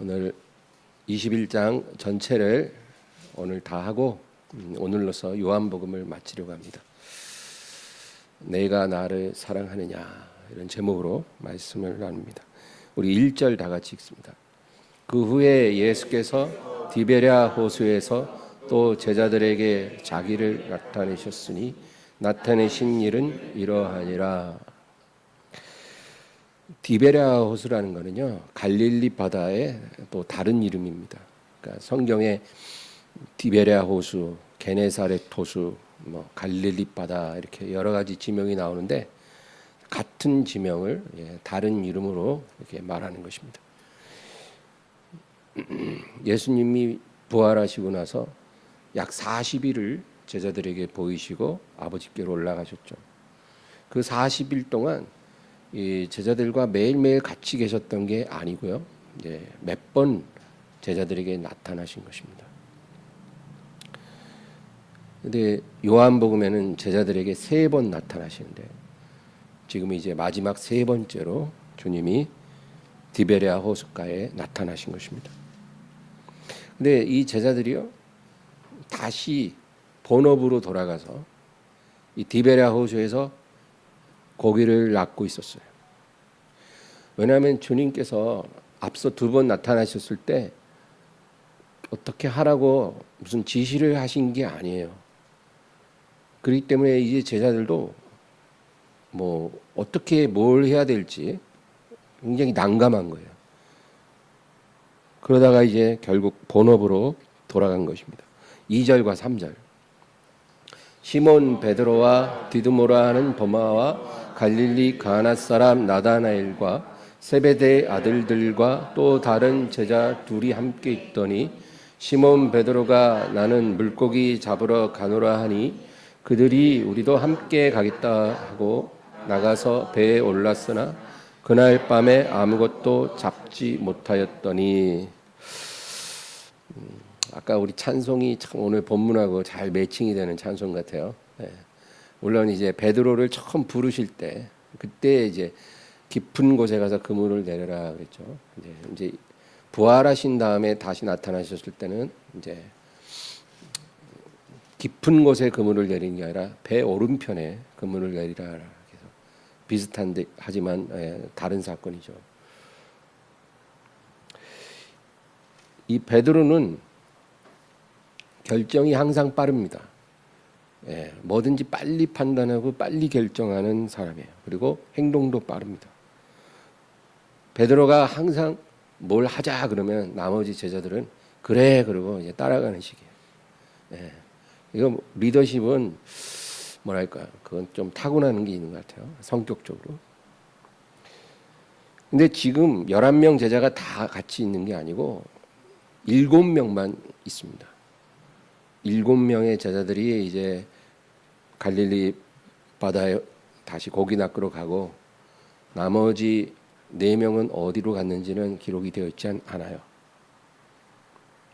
오늘 21장 전체를 오늘 다 하고 오늘로서 요한복음을 마치려고 합니다. 내가 나를 사랑하느냐 이런 제목으로 말씀을 나눕니다. 우리 1절 다 같이 읽습니다. 그 후에 예수께서 디베랴 호수에서 또 제자들에게 자기를 나타내셨으니 나타내신 일은 이러하니라. 디베랴 호수라는 거는요 갈릴리 바다의 또 다른 이름입니다. 그러니까 성경에 디베랴 호수, 게네사렛 호수, 갈릴리 바다 이렇게 여러 가지 지명이 나오는데 같은 지명을 다른 이름으로 이렇게 말하는 것입니다. 예수님이 부활하시고 나서 약 40일을 제자들에게 보이시고 아버지께로 올라가셨죠. 그 40일 동안 이 제자들과 매일매일 같이 계셨던 게 아니고요. 이제 몇 번 제자들에게 나타나신 것입니다. 근데 요한복음에는 제자들에게 3번 나타나시는데 지금 이제 마지막 3번째로 주님이 디베랴 호숫가에 나타나신 것입니다. 근데 이 제자들이요 다시 본업으로 돌아가서 이 디베랴 호수에서 고기를 낚고 있었어요. 왜냐하면 주님께서 앞서 2번 나타나셨을 때 어떻게 하라고 무슨 지시를 하신 게 아니에요. 그렇기 때문에 이제 제자들도 어떻게 뭘 해야 될지 굉장히 난감한 거예요. 그러다가 이제 결국 본업으로 돌아간 것입니다. 2절과 3절. 시몬 베드로와 디두모라 하는 도마와 갈릴리 가나 사람 나다나엘과 세베대의 아들들과 또 다른 제자 둘이 함께 있더니 시몬 베드로가 나는 물고기 잡으러 가노라 하니 그들이 우리도 함께 가겠다 하고 나가서 배에 올랐으나 그날 밤에 아무것도 잡지 못하였더니 아까 우리 찬송이 참 오늘 본문하고 잘 매칭이 되는 찬송 같아요. 물론 이제 베드로를 처음 부르실 때 그때 이제 깊은 곳에 가서 그물을 내려라 그랬죠. 이제 부활하신 다음에 다시 나타나셨을 때는 이제 깊은 곳에 그물을 내리는 게 아니라 배 오른편에 그물을 내리라. 그래서 비슷한데 하지만 다른 사건이죠. 이 베드로는 결정이 항상 빠릅니다. 뭐든지 빨리 판단하고 빨리 결정하는 사람이에요. 그리고 행동도 빠릅니다. 베드로가 항상 뭘 하자 그러면 나머지 제자들은 그래 그러고 이제 따라가는 식이에요. 이거 리더십은 뭐랄까 그건 좀 타고나는 게 있는 것 같아요. 성격적으로. 근데 지금 11명 제자가 다 같이 있는 게 아니고 7명만 있습니다. 7명의 제자들이 이제 갈릴리 바다에 다시 고기 낚으러 가고 나머지 4명은 어디로 갔는지는 기록이 되어 있지 않아요.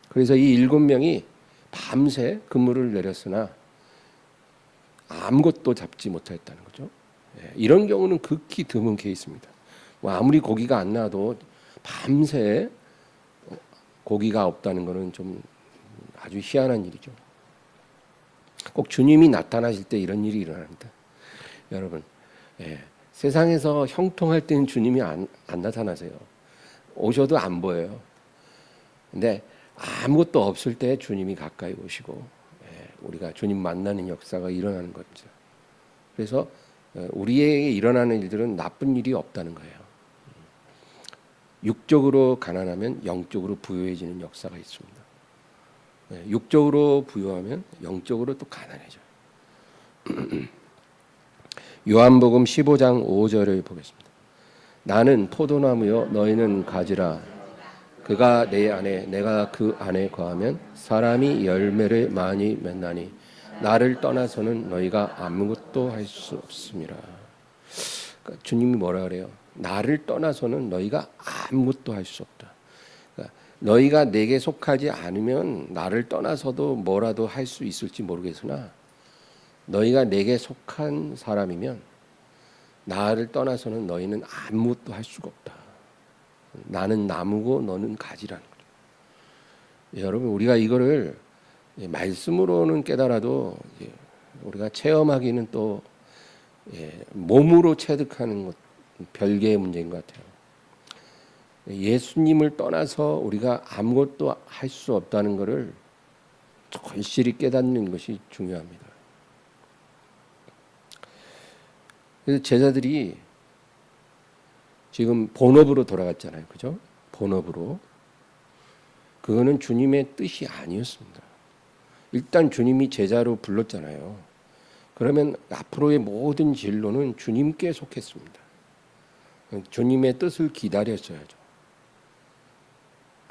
그래서 이 7명이 밤새 그물을 내렸으나 아무것도 잡지 못했다는 거죠. 이런 경우는 극히 드문 케이스입니다. 아무리 고기가 안 나도 밤새 고기가 없다는 것은 좀 아주 희한한 일이죠. 꼭 주님이 나타나실 때 이런 일이 일어납니다. 여러분, 세상에서 형통할 때는 주님이 안 나타나세요. 오셔도 안 보여요. 근데 아무것도 없을 때 주님이 가까이 오시고 우리가 주님 만나는 역사가 일어나는 거죠. 그래서 우리에게 일어나는 일들은 나쁜 일이 없다는 거예요. 육적으로 가난하면 영적으로 부유해지는 역사가 있습니다. 육적으로 부유하면 영적으로 또 가난해져요. 요한복음 15장 5절을 보겠습니다. 나는 포도나무요 너희는 가지라. 그가 내 안에 내가 그 안에 거하면 사람이 열매를 많이 맺나니 나를 떠나서는 너희가 아무것도 할 수 없습니다. 그러니까 주님이 뭐라 그래요? 나를 떠나서는 너희가 아무것도 할 수 없다. 그러니까 너희가 내게 속하지 않으면 나를 떠나서도 뭐라도 할 수 있을지 모르겠으나 너희가 내게 속한 사람이면 나를 떠나서는 너희는 아무것도 할 수가 없다. 나는 나무고 너는 가지라는 거죠. 여러분 우리가 이거를 말씀으로는 깨달아도 우리가 체험하기는 또 몸으로 체득하는 것 별개의 문제인 것 같아요. 예수님을 떠나서 우리가 아무것도 할 수 없다는 것을 절실히 깨닫는 것이 중요합니다. 그래서 제자들이 지금 본업으로 돌아갔잖아요. 그죠? 본업으로. 그거는 주님의 뜻이 아니었습니다. 일단 주님이 제자로 불렀잖아요. 그러면 앞으로의 모든 진로는 주님께 속했습니다. 주님의 뜻을 기다렸어야죠.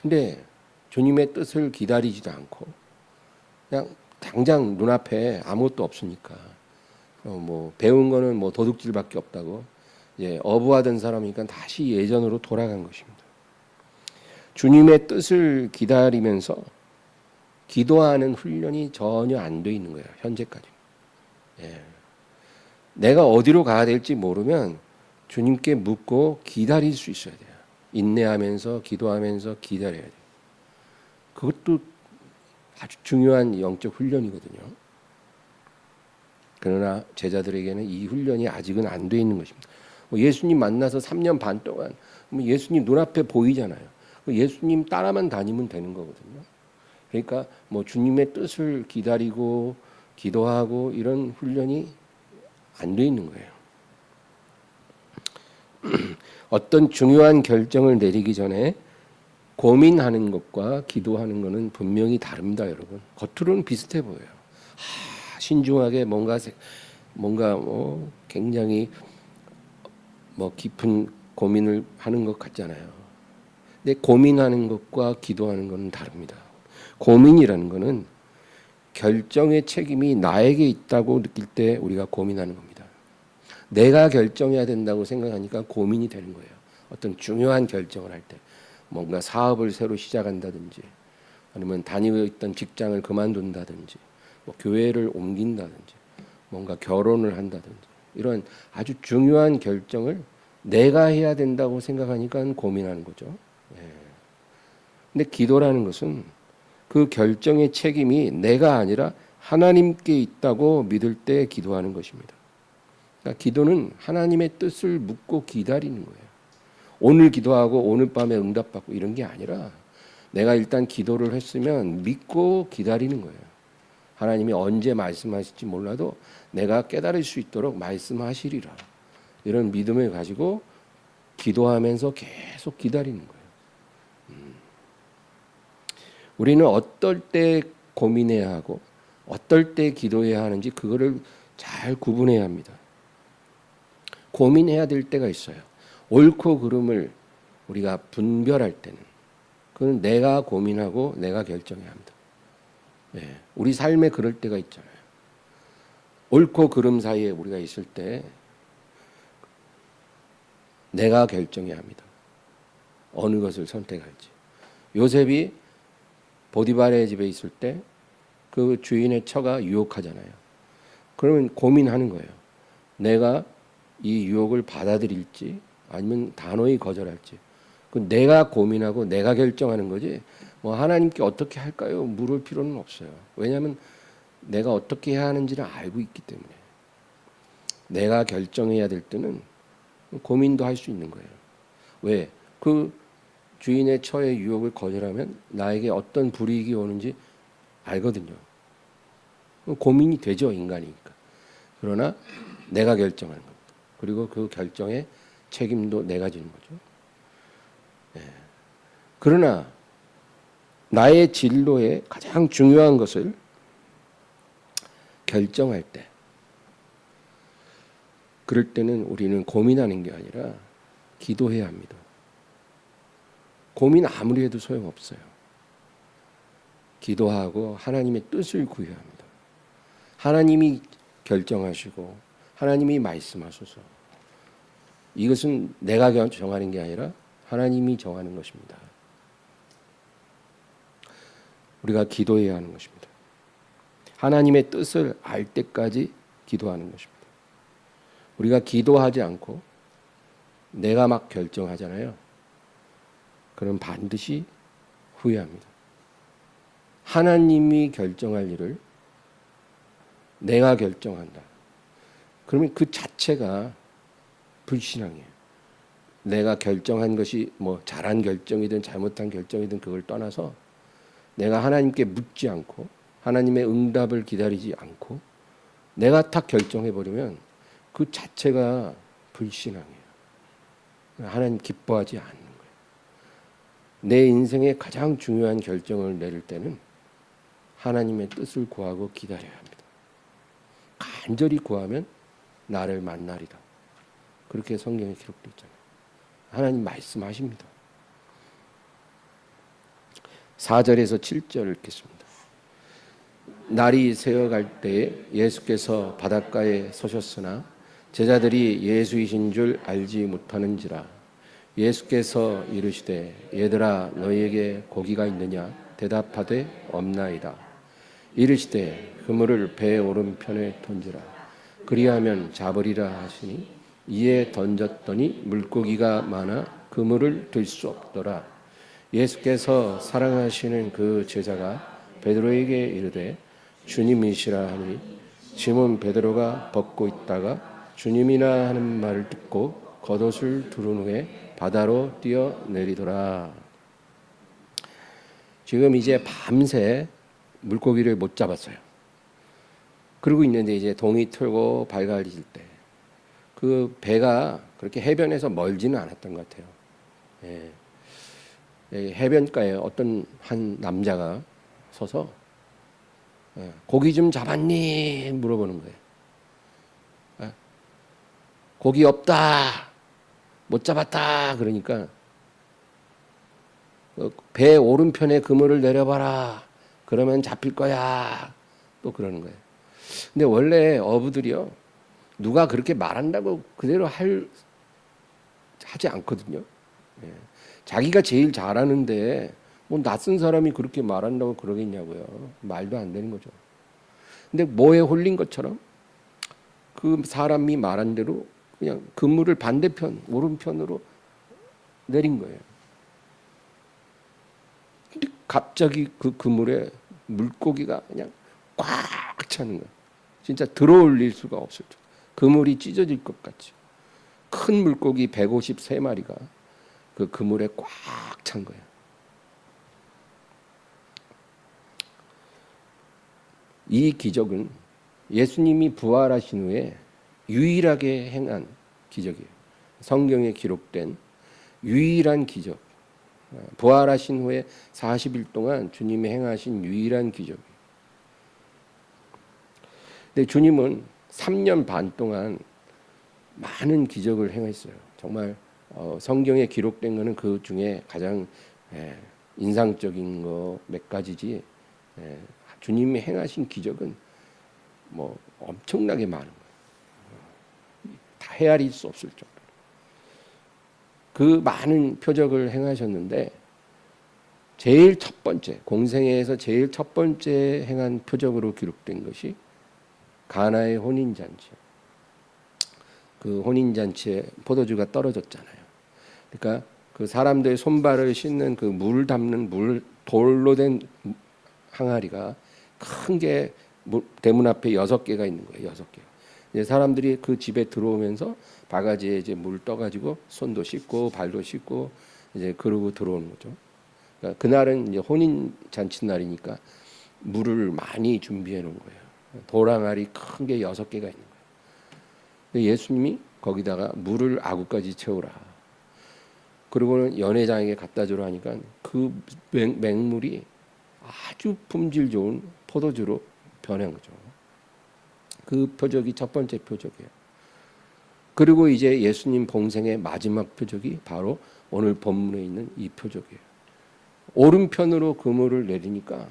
근데 주님의 뜻을 기다리지도 않고 그냥 당장 눈앞에 아무것도 없으니까 뭐 배운 거는 뭐 도둑질밖에 없다고 어부하던 사람이니까 다시 예전으로 돌아간 것입니다. 주님의 뜻을 기다리면서 기도하는 훈련이 전혀 안 돼 있는 거예요. 현재까지. 내가 어디로 가야 될지 모르면 주님께 묻고 기다릴 수 있어야 돼요. 인내하면서 기도하면서 기다려야 돼요. 그것도 아주 중요한 영적 훈련이거든요. 그러나 제자들에게는 이 훈련이 아직은 안 돼 있는 것입니다. 예수님 만나서 3년 반 동안 예수님 눈앞에 보이잖아요. 예수님 따라만 다니면 되는 거거든요. 그러니까 뭐 주님의 뜻을 기다리고 기도하고 이런 훈련이 안 돼 있는 거예요. 어떤 중요한 결정을 내리기 전에 고민하는 것과 기도하는 것은 분명히 다릅니다, 여러분. 겉으로는 비슷해 보여요. 신중하게 뭔가 굉장히 깊은 고민을 하는 것 같잖아요. 근데 고민하는 것과 기도하는 것은 다릅니다. 고민이라는 것은 결정의 책임이 나에게 있다고 느낄 때 우리가 고민하는 겁니다. 내가 결정해야 된다고 생각하니까 고민이 되는 거예요. 어떤 중요한 결정을 할 때, 뭔가 사업을 새로 시작한다든지, 아니면 다니고 있던 직장을 그만둔다든지, 뭐 교회를 옮긴다든지, 뭔가 결혼을 한다든지, 이런 아주 중요한 결정을 내가 해야 된다고 생각하니까 고민하는 거죠. 근데 기도라는 것은 그 결정의 책임이 내가 아니라 하나님께 있다고 믿을 때 기도하는 것입니다. 그러니까 기도는 하나님의 뜻을 묻고 기다리는 거예요. 오늘 기도하고 오늘 밤에 응답받고 이런 게 아니라 내가 일단 기도를 했으면 믿고 기다리는 거예요. 하나님이 언제 말씀하실지 몰라도 내가 깨달을 수 있도록 말씀하시리라. 이런 믿음을 가지고 기도하면서 계속 기다리는 거예요. 우리는 어떨 때 고민해야 하고 어떨 때 기도해야 하는지 그거를 잘 구분해야 합니다. 고민해야 될 때가 있어요. 옳고 그름을 우리가 분별할 때는 그건 내가 고민하고 내가 결정해야 합니다. 우리 삶에 그럴 때가 있잖아요. 옳고 그름 사이에 우리가 있을 때 내가 결정해야 합니다. 어느 것을 선택할지. 요셉이 보디발의 집에 있을 때 그 주인의 처가 유혹하잖아요. 그러면 고민하는 거예요. 내가 이 유혹을 받아들일지 아니면 단호히 거절할지. 그 내가 고민하고 내가 결정하는 거지. 뭐 하나님께 어떻게 할까요? 물을 필요는 없어요. 왜냐하면 내가 어떻게 해야 하는지를 알고 있기 때문에. 내가 결정해야 될 때는 고민도 할 수 있는 거예요. 왜? 그 주인의 처의 유혹을 거절하면 나에게 어떤 불이익이 오는지 알거든요. 고민이 되죠, 인간이니까. 그러나 내가 결정하는 겁니다. 그리고 그 결정의 책임도 내가 지는 거죠. 그러나 나의 진로에 가장 중요한 것을 결정할 때, 그럴 때는 우리는 고민하는 게 아니라 기도해야 합니다. 고민 아무리 해도 소용없어요. 기도하고 하나님의 뜻을 구해야 합니다. 하나님이 결정하시고 하나님이 말씀하소서. 이것은 내가 정하는 게 아니라 하나님이 정하는 것입니다. 우리가 기도해야 하는 것입니다. 하나님의 뜻을 알 때까지 기도하는 것입니다. 우리가 기도하지 않고 내가 막 결정하잖아요. 그럼 반드시 후회합니다. 하나님이 결정할 일을 내가 결정한다. 그러면 그 자체가 불신앙이에요. 내가 결정한 것이 뭐 잘한 결정이든 잘못한 결정이든 그걸 떠나서 내가 하나님께 묻지 않고 하나님의 응답을 기다리지 않고 내가 딱 결정해버리면 그 자체가 불신앙이에요. 하나님 기뻐하지 않는 거예요. 내 인생의 가장 중요한 결정을 내릴 때는 하나님의 뜻을 구하고 기다려야 합니다. 간절히 구하면 나를 만나리라. 그렇게 성경에 기록되어 있잖아요. 하나님 말씀하십니다. 4절에서 7절 읽겠습니다. 날이 새어갈 때에 예수께서 바닷가에 서셨으나 제자들이 예수이신 줄 알지 못하는지라. 예수께서 이르시되 얘들아 너희에게 고기가 있느냐 대답하되 없나이다. 이르시되 그물을 배 오른편에 던지라. 그리하면 잡으리라 하시니 이에 던졌더니 물고기가 많아 그물을 들 수 없더라. 예수께서 사랑하시는 그 제자가 베드로에게 이르되 주님이시라 하니 시몬 베드로가 벗고 있다가 주님이나 하는 말을 듣고 겉옷을 두른 후에 바다로 뛰어내리더라. 지금 이제 밤새 물고기를 못 잡았어요. 그러고 있는데 이제 동이 틀고 밝아질 때 그 배가 그렇게 해변에서 멀지는 않았던 것 같아요. 해변가에 어떤 한 남자가 서서 고기 좀 잡았니? 물어보는 거예요. 고기 없다. 못 잡았다. 그러니까 배 오른편에 그물을 내려봐라. 그러면 잡힐 거야. 또 그러는 거예요. 근데 원래 어부들이요. 누가 그렇게 말한다고 그대로 하지 않거든요. 자기가 제일 잘하는데 뭐 낯선 사람이 그렇게 말한다고 그러겠냐고요. 말도 안 되는 거죠. 근데 뭐에 홀린 것처럼 그 사람이 말한 대로 그냥 그물을 반대편 오른편으로 내린 거예요. 근데 갑자기 그 그물에 물고기가 그냥 꽉 차는 거예요. 진짜 들어올릴 수가 없을 정도. 그물이 찢어질 것 같죠. 큰 물고기 153마리가 그 그물에 꽉 찬 거예요. 이 기적은 예수님이 부활하신 후에 유일하게 행한 기적이에요. 성경에 기록된 유일한 기적. 부활하신 후에 40일 동안 주님이 행하신 유일한 기적이에요. 근데 주님은 3년 반 동안 많은 기적을 행했어요. 정말 성경에 기록된 거는 그 중에 가장 인상적인 거 몇 가지지. 주님이 행하신 기적은 뭐 엄청나게 많은 거예요. 다 헤아릴 수 없을 정도로. 그 많은 표적을 행하셨는데 제일 첫 번째, 공생애에서 제일 첫 번째 행한 표적으로 기록된 것이 가나의 혼인잔치요. 그 혼인잔치에 포도주가 떨어졌잖아요. 그러니까 그 사람들의 손발을 씻는 그 물 담는 돌로 된 항아리가 큰 게 대문 앞에 6개가 있는 거예요. 6개. 이제 사람들이 그 집에 들어오면서 바가지에 이제 물 떠가지고 손도 씻고 발도 씻고 이제 그러고 들어오는 거죠. 그러니까 그날은 이제 혼인잔치 날이니까 물을 많이 준비해 놓은 거예요. 돌항아리 큰 게 6개가 있는 거예요. 예수님이 거기다가 물을 아구까지 채우라. 그리고는 연회장에게 갖다 주라 하니까 그 맹물이 아주 품질 좋은 포도주로 변한 거죠. 그 표적이 첫 번째 표적이에요. 그리고 이제 예수님 공생의 마지막 표적이 바로 오늘 본문에 있는 이 표적이에요. 오른편으로 그물을 내리니까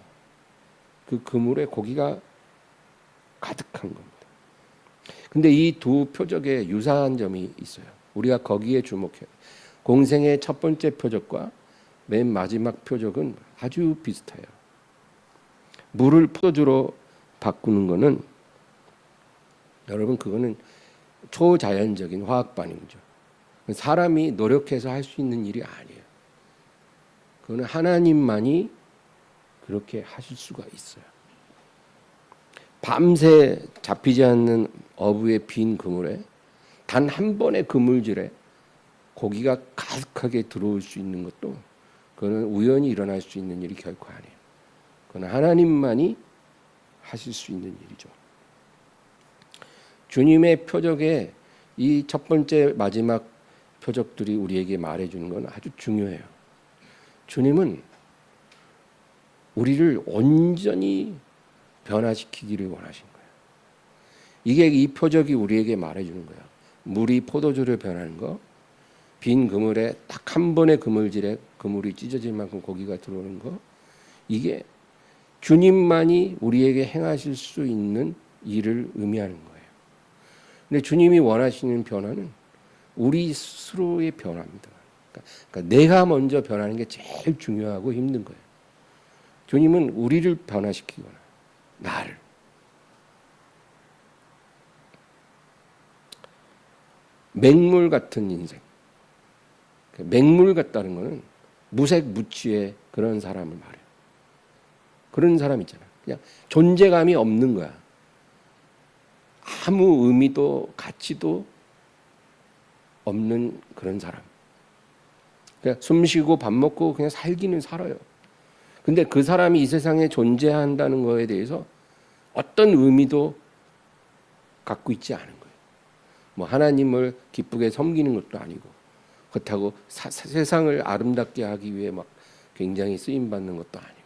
그 그물에 고기가 가득한 겁니다. 근데 이 두 표적에 유사한 점이 있어요. 우리가 거기에 주목해야 돼요. 공생의 첫 번째 표적과 맨 마지막 표적은 아주 비슷해요. 물을 포도주로 바꾸는 거는 여러분 그거는 초자연적인 화학 반응이죠. 사람이 노력해서 할 수 있는 일이 아니에요. 그거는 하나님만이 그렇게 하실 수가 있어요. 밤새 잡히지 않는 어부의 빈 그물에 단 한 번의 그물질에 고기가 가득하게 들어올 수 있는 것도 그거는 우연히 일어날 수 있는 일이 결코 아니에요. 그건 하나님만이 하실 수 있는 일이죠. 주님의 표적에 이 첫 번째 마지막 표적들이 우리에게 말해주는 건 아주 중요해요. 주님은 우리를 온전히 변화시키기를 원하신 거예요. 이게 이 표적이 우리에게 말해주는 거예요. 물이 포도주로 변하는 거, 빈 그물에 딱 한 번의 그물질에 그물이 찢어질 만큼 고기가 들어오는 거, 이게 주님만이 우리에게 행하실 수 있는 일을 의미하는 거예요. 근데 주님이 원하시는 변화는 우리 스스로의 변화입니다. 그러니까 내가 먼저 변하는 게 제일 중요하고 힘든 거예요. 주님은 우리를 변화시키기 원해요. 나를. 맹물 같은 인생. 맹물 같다는 거는 무색 무취의 그런 사람을 말해요. 그런 사람 있잖아. 그냥 존재감이 없는 거야. 아무 의미도 가치도 없는 그런 사람. 그냥 숨 쉬고 밥 먹고 그냥 살기는 살아요. 근데 그 사람이 이 세상에 존재한다는 거에 대해서 어떤 의미도 갖고 있지 않은 거예요. 뭐 하나님을 기쁘게 섬기는 것도 아니고, 그렇다고 세상을 아름답게 하기 위해 막 굉장히 쓰임 받는 것도 아니고,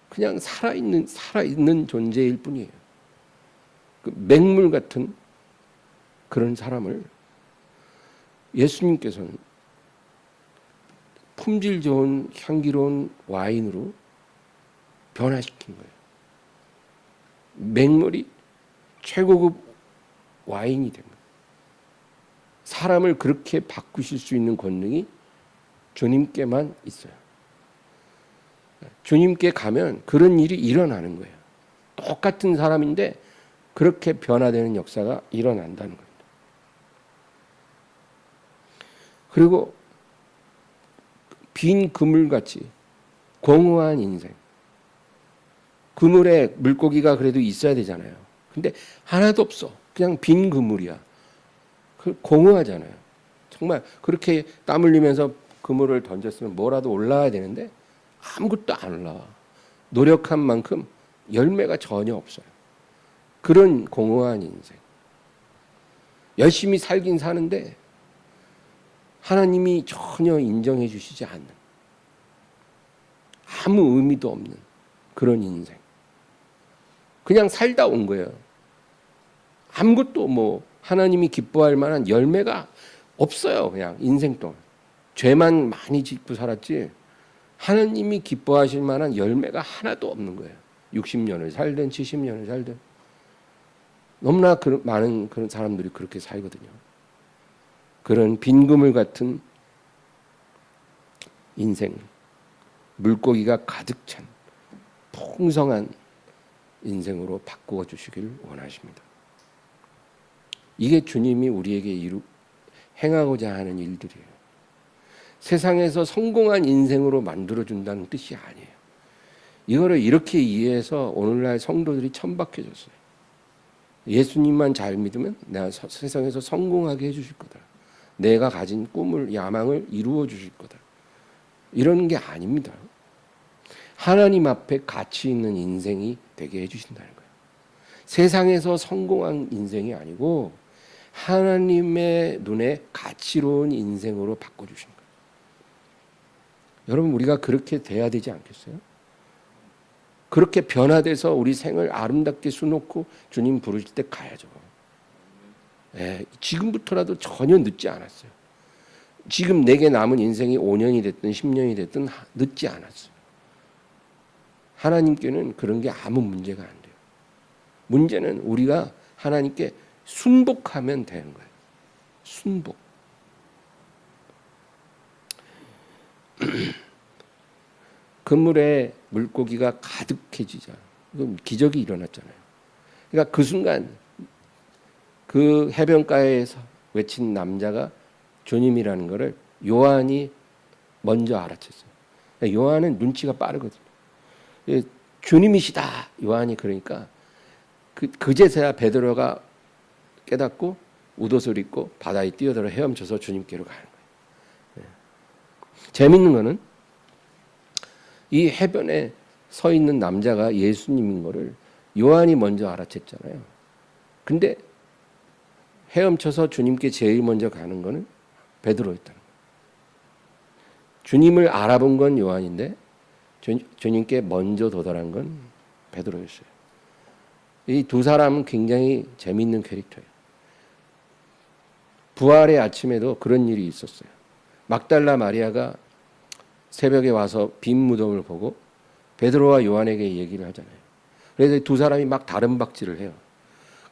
그냥 살아있는 존재일 뿐이에요. 그 맹물 같은 그런 사람을 예수님께서는 품질 좋은 향기로운 와인으로 변화시킨 거예요. 맹물이 최고급 와인이 된 거예요. 사람을 그렇게 바꾸실 수 있는 권능이 주님께만 있어요. 주님께 가면 그런 일이 일어나는 거예요. 똑같은 사람인데 그렇게 변화되는 역사가 일어난다는 겁니다. 그리고 빈 그물같이 공허한 인생. 그물에 물고기가 그래도 있어야 되잖아요. 근데 하나도 없어. 그냥 빈 그물이야. 공허하잖아요. 정말 그렇게 땀 흘리면서 그물을 던졌으면 뭐라도 올라와야 되는데 아무것도 안 올라와. 노력한 만큼 열매가 전혀 없어요. 그런 공허한 인생. 열심히 살긴 사는데 하나님이 전혀 인정해 주시지 않는, 아무 의미도 없는 그런 인생. 그냥 살다 온 거예요. 아무것도 뭐 하나님이 기뻐할 만한 열매가 없어요. 그냥 인생 동안 죄만 많이 짓고 살았지 하나님이 기뻐하실 만한 열매가 하나도 없는 거예요. 60년을 살든 70년을 살든. 너무나 많은 그런 사람들이 그렇게 살거든요. 그런 빈 그물 같은 인생, 물고기가 가득 찬 풍성한 인생으로 바꾸어 주시길 원하십니다. 이게 주님이 우리에게 행하고자 하는 일들이에요. 세상에서 성공한 인생으로 만들어준다는 뜻이 아니에요. 이거를 이렇게 이해해서 오늘날 성도들이 천박해졌어요. 예수님만 잘 믿으면 내가 세상에서 성공하게 해주실 거다. 내가 가진 꿈을, 야망을 이루어 주실 거다. 이런 게 아닙니다. 하나님 앞에 가치 있는 인생이 되게 해주신다는 거예요. 세상에서 성공한 인생이 아니고 하나님의 눈에 가치로운 인생으로 바꿔주신 거예요. 여러분, 우리가 그렇게 돼야 되지 않겠어요? 그렇게 변화돼서 우리 생을 아름답게 수놓고 주님 부르실 때 가야죠. 지금부터라도 전혀 늦지 않았어요. 지금 내게 남은 인생이 5년이 됐든 10년이 됐든 늦지 않았어요. 하나님께는 그런 게 아무 문제가 안 돼요. 문제는 우리가 하나님께 순복하면 되는 거예요. 순복. 그물에 물고기가 가득해지자. 기적이 일어났잖아요. 그러니까 그 순간 그 해변가에서 외친 남자가 주님이라는 것을 요한이 먼저 알아챘어요. 요한은 눈치가 빠르거든요. 주님이시다 요한이 그러니까 그제서야 베드로가 깨닫고 웃옷을 입고 바다에 뛰어들어 헤엄쳐서 주님께로 가는 거예요. 재밌는 거는 이 해변에 서 있는 남자가 예수님인 거를 요한이 먼저 알아챘잖아요. 근데 헤엄쳐서 주님께 제일 먼저 가는 거는 베드로였다는 거예요. 주님을 알아본 건 요한인데 주님께 먼저 도달한 건 베드로였어요. 이 두 사람은 굉장히 재미있는 캐릭터예요. 부활의 아침에도 그런 일이 있었어요. 막달라 마리아가 새벽에 와서 빈 무덤을 보고 베드로와 요한에게 얘기를 하잖아요. 그래서 두 사람이 막 다른 박질을 해요.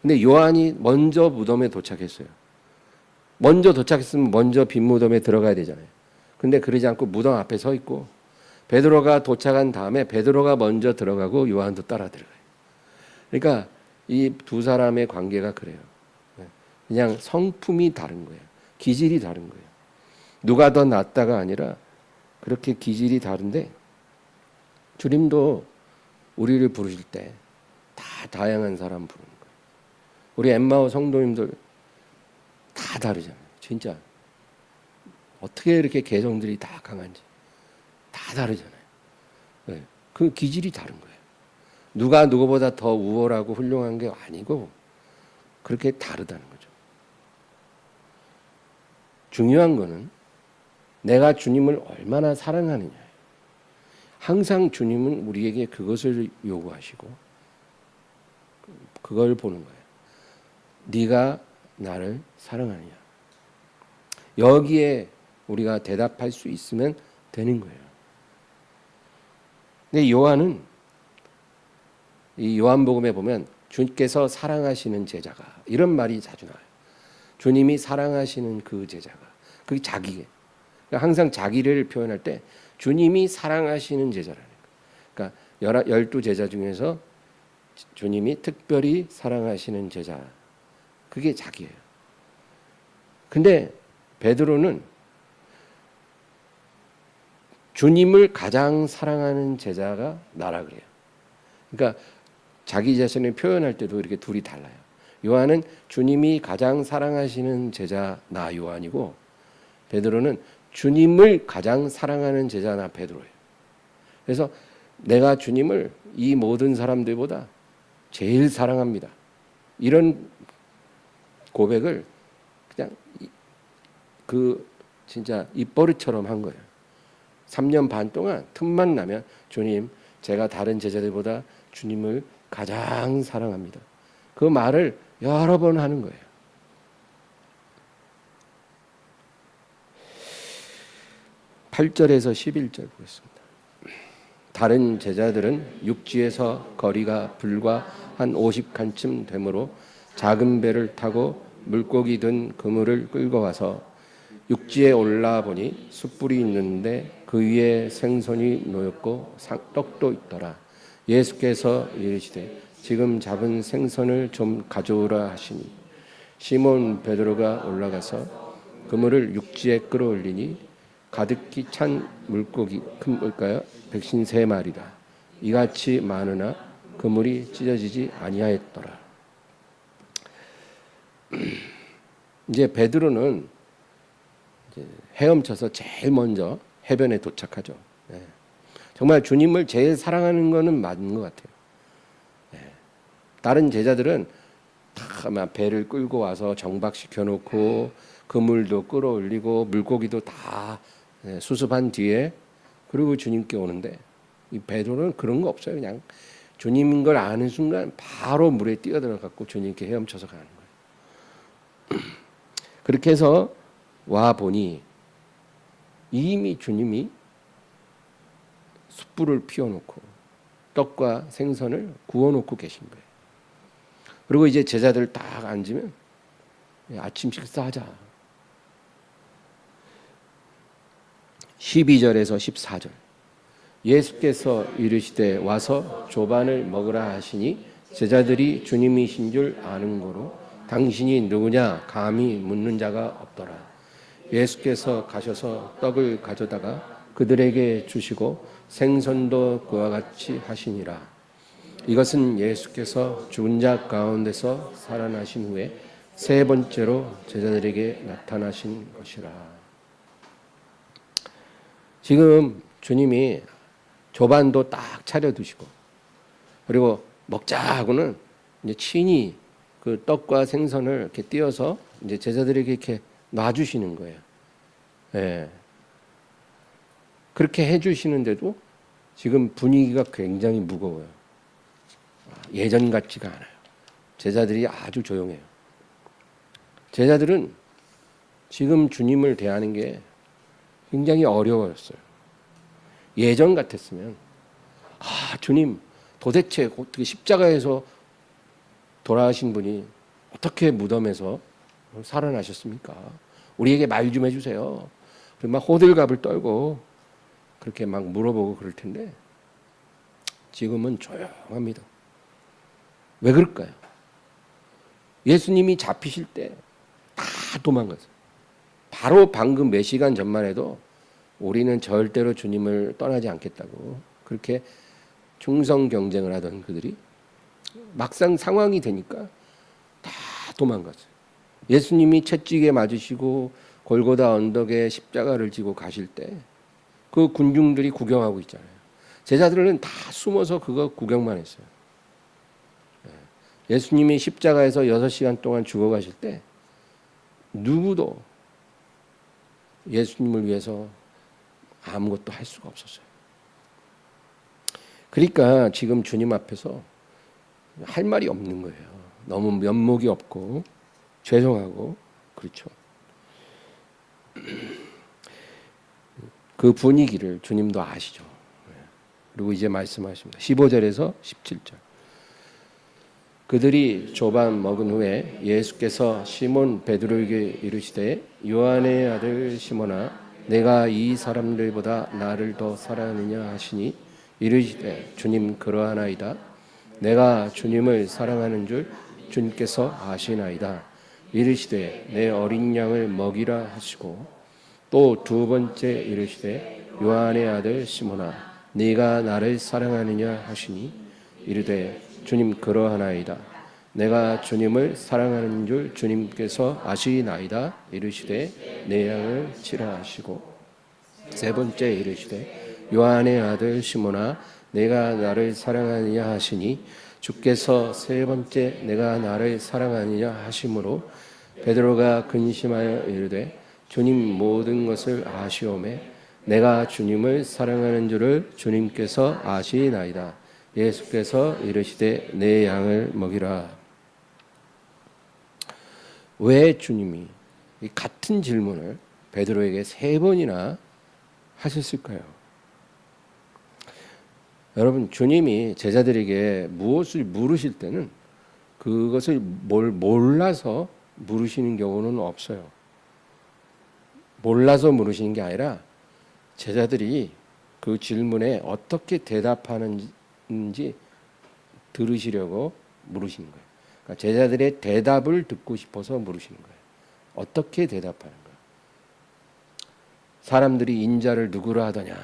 근데 요한이 먼저 무덤에 도착했어요. 먼저 도착했으면 먼저 빈 무덤에 들어가야 되잖아요. 근데 그러지 않고 무덤 앞에 서 있고 베드로가 도착한 다음에 베드로가 먼저 들어가고 요한도 따라 들어가요. 그러니까 이 두 사람의 관계가 그래요. 그냥 성품이 다른 거예요. 기질이 다른 거예요. 누가 더 낫다가 아니라 그렇게 기질이 다른데 주님도 우리를 부르실 때 다 다양한 사람 부르는 거예요. 우리 엠마오 성도님들 다 다르잖아요. 진짜 어떻게 이렇게 개성들이 다 강한지 다 다르잖아요. 네. 그 기질이 다른 거예요. 누가 누구보다 더 우월하고 훌륭한 게 아니고 그렇게 다르다는 거죠. 중요한 거는 내가 주님을 얼마나 사랑하느냐예요. 항상 주님은 우리에게 그것을 요구하시고 그걸 보는 거예요. 네가 나를 사랑하느냐. 여기에 우리가 대답할 수 있으면 되는 거예요. 근데 요한은 이 요한복음에 보면 주님께서 사랑하시는 제자가 이런 말이 자주 나와요. 주님이 사랑하시는 그 제자가 그게 자기예요. 그러니까 항상 자기를 표현할 때 주님이 사랑하시는 제자라는 거예요. 그러니까 12제자 중에서 주님이 특별히 사랑하시는 제자 그게 자기예요. 근데 베드로는 주님을 가장 사랑하는 제자가 나라 그래요. 그러니까 자기 자신을 표현할 때도 이렇게 둘이 달라요. 요한은 주님이 가장 사랑하시는 제자 나 요한이고 베드로는 주님을 가장 사랑하는 제자 나 베드로예요. 그래서 내가 주님을 이 모든 사람들보다 제일 사랑합니다. 이런 고백을 그냥 진짜 입버릇처럼 한 거예요. 3년 반 동안 틈만 나면 주님, 제가 다른 제자들보다 주님을 가장 사랑합니다. 그 말을 여러 번 하는 거예요. (8절에서 11절) 보겠습니다. 다른 제자들은 육지에서 거리가 불과 한 50칸쯤 되므로 작은 배를 타고 물고기 든 그물을 끌고 와서 육지에 올라 보니 숯불이 있는데 그 위에 생선이 놓였고 떡도 있더라. 예수께서 이르시되 지금 잡은 생선을 좀 가져오라 하시니 시몬 베드로가 올라가서 그물을 육지에 끌어올리니 가득히 찬 물고기 큰 물가요 153마리라. 이같이 많으나 그물이 찢어지지 아니하였더라. 이제 베드로는 헤엄쳐서 제일 먼저 해변에 도착하죠. 정말 주님을 제일 사랑하는 거는 맞는 것 같아요. 다른 제자들은 다 배를 끌고 와서 정박시켜 놓고 그물도 끌어올리고 물고기도 다 수습한 뒤에 그리고 주님께 오는데 이 베드로는 그런 거 없어요. 그냥 주님인 걸 아는 순간 바로 물에 뛰어들어갖고 주님께 헤엄쳐서 가는 거예요. 그렇게 해서 와 보니 이미 주님이 숯불을 피워놓고 떡과 생선을 구워놓고 계신 거예요. 그리고 이제 제자들 딱 앉으면 아침 식사하자. 12절에서 14절. 예수께서 이르시되 와서 조반을 먹으라 하시니 제자들이 주님이신 줄 아는 고로 당신이 누구냐 감히 묻는 자가 없더라. 예수께서 가셔서 떡을 가져다가 그들에게 주시고 생선도 그와 같이 하시니라. 이것은 예수께서 죽은 자 가운데서 살아나신 후에 세 번째로 제자들에게 나타나신 것이라. 지금 주님이 조반도 딱 차려두시고 그리고 먹자 하고는 이제 친히 그 떡과 생선을 이렇게 띄어서 이제 제자들에게 이렇게 놔주시는 거예요. 예. 그렇게 해주시는데도 지금 분위기가 굉장히 무거워요. 예전 같지가 않아요. 제자들이 아주 조용해요. 제자들은 지금 주님을 대하는 게 굉장히 어려웠어요. 예전 같았으면 주님 도대체 어떻게 십자가에서 돌아가신 분이 어떻게 무덤에서 살아나셨습니까? 우리에게 말 좀 해주세요. 그리고 막 호들갑을 떨고 그렇게 막 물어보고 그럴 텐데 지금은 조용합니다. 왜 그럴까요? 예수님이 잡히실 때 다 도망갔어요. 바로 방금 몇 시간 전만 해도 우리는 절대로 주님을 떠나지 않겠다고 그렇게 충성 경쟁을 하던 그들이 막상 상황이 되니까 다 도망갔어요. 예수님이 채찍에 맞으시고 골고다 언덕에 십자가를 지고 가실 때 그 군중들이 구경하고 있잖아요. 제자들은 다 숨어서 그거 구경만 했어요. 예수님이 십자가에서 6시간 동안 죽어가실 때 누구도 예수님을 위해서 아무것도 할 수가 없었어요. 그러니까 지금 주님 앞에서 할 말이 없는 거예요. 너무 면목이 없고 죄송하고 그렇죠. 그 분위기를 주님도 아시죠. 그리고 이제 말씀하십니다. 15절에서 17절. 그들이 조반 먹은 후에 예수께서 시몬 베드로에게 이르시되 요한의 아들 시몬아 내가 이 사람들보다 나를 더 사랑하느냐 하시니 이르시되 주님 그러하나이다. 내가 주님을 사랑하는 줄 주님께서 아시나이다. 이르시되 내 어린 양을 먹이라 하시고 또 두 번째 이르시되 요한의 아들 시몬아 네가 나를 사랑하느냐 하시니 이르되 주님 그러하나이다. 내가 주님을 사랑하는 줄 주님께서 아시나이다. 이르시되 내 양을 치라 하시고 세 번째 이르시되 요한의 아들 시몬아 내가 나를 사랑하느냐 하시니 주께서 세 번째 내가 나를 사랑하느냐 하심으로 베드로가 근심하여 이르되 주님 모든 것을 아시오매 내가 주님을 사랑하는 줄을 주님께서 아시나이다. 예수께서 이르시되 내 양을 먹이라. 왜 주님이 이 같은 질문을 베드로에게 3번이나 하셨을까요? 여러분 주님이 제자들에게 무엇을 물으실 때는 그것을 몰라서 물으시는 경우는 없어요. 몰라서 물으시는 게 아니라 제자들이 그 질문에 어떻게 대답하는지 들으시려고 물으시는 거예요. 그러니까 제자들의 대답을 듣고 싶어서 물으시는 거예요. 어떻게 대답하는 거예요? 사람들이 인자를 누구라 하더냐.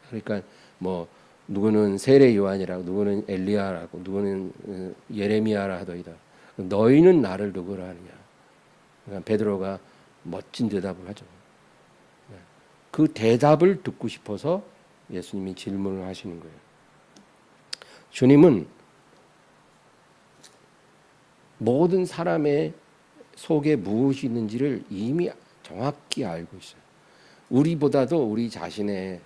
그러니까 뭐 누구는 세례 요한이라고 누구는 엘리야라고 누구는 예레미야라 하더이다. 너희는 나를 누구라 하느냐. 그러니까 베드로가 멋진 대답을 하죠. 그 대답을 듣고 싶어서 예수님이 질문을 하시는 거예요. 주님은 모든 사람의 속에 무엇이 있는지를 이미 정확히 알고 있어요. 우리보다도 우리 자신에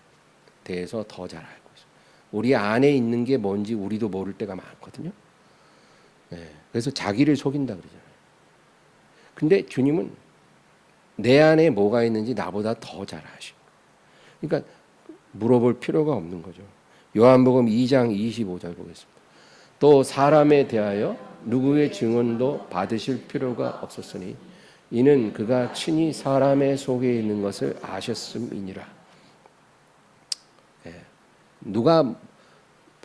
대해서 더 잘 알고 있어요. 우리 안에 있는 게 뭔지 우리도 모를 때가 많거든요. 그래서 자기를 속인다 그러잖아요. 근데 주님은 내 안에 뭐가 있는지 나보다 더 잘 아시고 그러니까 물어볼 필요가 없는 거죠. 요한복음 2장 25절 보겠습니다. 또 사람에 대하여 누구의 증언도 받으실 필요가 없었으니 이는 그가 친히 사람의 속에 있는 것을 아셨음이니라. 누가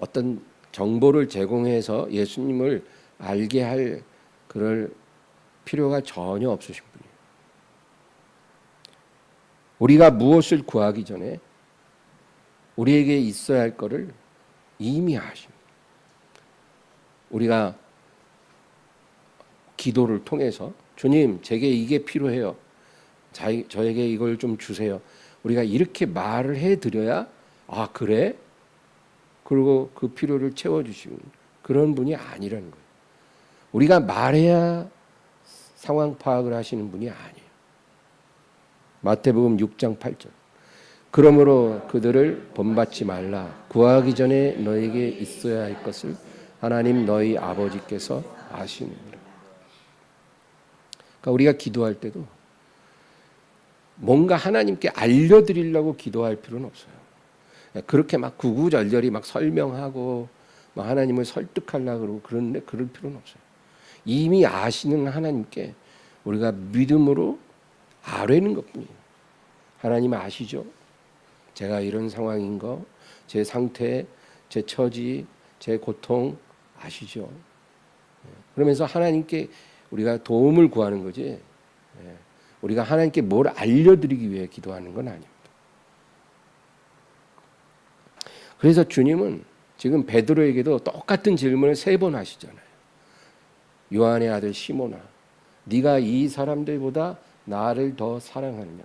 어떤 정보를 제공해서 예수님을 알게 할 그럴 필요가 전혀 없으신 분이에요. 우리가 무엇을 구하기 전에 우리에게 있어야 할 거를 이미 아십니다. 우리가 기도를 통해서 주님, 제게 이게 필요해요. 저에게 이걸 좀 주세요. 우리가 이렇게 말을 해드려야 아 그래? 그리고 그 필요를 채워주시는 그런 분이 아니라는 거예요. 우리가 말해야 상황 파악을 하시는 분이 아니에요. 마태복음 6장 8절. 그러므로 그들을 본받지 말라. 구하기 전에 너에게 있어야 할 것을 하나님 너희 아버지께서 아시느니라. 그러니까 우리가 기도할 때도 뭔가 하나님께 알려드리려고 기도할 필요는 없어요. 그렇게 막 구구절절히 막 설명하고 막 하나님을 설득하려고 그러고 그럴 필요는 없어요. 이미 아시는 하나님께 우리가 믿음으로 아뢰는 것뿐이에요. 하나님 아시죠? 제가 이런 상황인 거, 제 상태, 제 처지, 제 고통 아시죠? 그러면서 하나님께 우리가 도움을 구하는 거지 우리가 하나님께 뭘 알려드리기 위해 기도하는 건 아닙니다. 그래서 주님은 지금 베드로에게도 똑같은 질문을 3번 하시잖아요. 요한의 아들 시몬아, 네가 이 사람들보다 나를 더 사랑하느냐?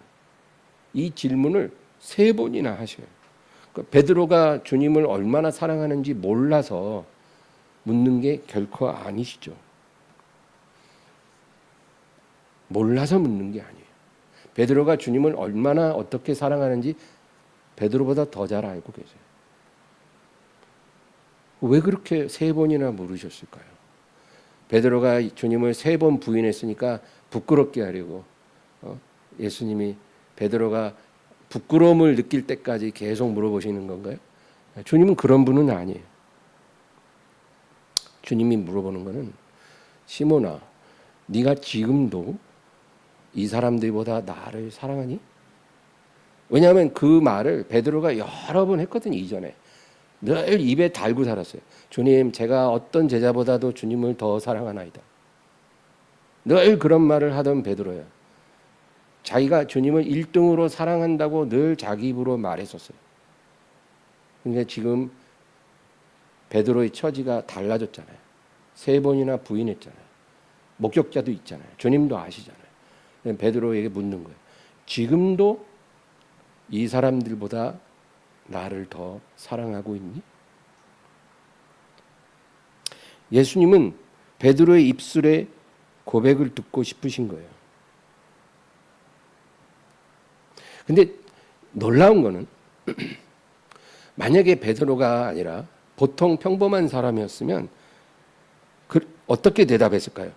이 질문을 3번이나 하셔요. 그러니까 베드로가 주님을 얼마나 사랑하는지 몰라서 묻는 게 결코 아니시죠. 몰라서 묻는 게 아니에요. 베드로가 주님을 얼마나 어떻게 사랑하는지 베드로보다 더 잘 알고 계세요. 왜 그렇게 3번이나 물으셨을까요? 베드로가 주님을 3번 부인했으니까 부끄럽게 하려고 예수님이 베드로가 부끄러움을 느낄 때까지 계속 물어보시는 건가요? 주님은 그런 분은 아니에요. 주님이 물어보는 거는 시몬아, 네가 지금도 이 사람들보다 나를 사랑하니? 왜냐하면 그 말을 베드로가 여러 번 했거든요. 이전에 늘 입에 달고 살았어요. 주님, 제가 어떤 제자보다도 주님을 더 사랑하나이다. 늘 그런 말을 하던 베드로야. 자기가 주님을 1등으로 사랑한다고 늘 자기 입으로 말했었어요. 근데 지금 베드로의 처지가 달라졌잖아요. 3번이나 부인했잖아요. 목격자도 있잖아요. 주님도 아시잖아요. 베드로에게 묻는 거예요. 지금도 이 사람들보다 나를 더 사랑하고 있니? 예수님은 베드로의 입술에 고백을 듣고 싶으신 거예요. 근데 놀라운 거는 만약에 베드로가 아니라 보통 평범한 사람이었으면 어떻게 대답했을까요?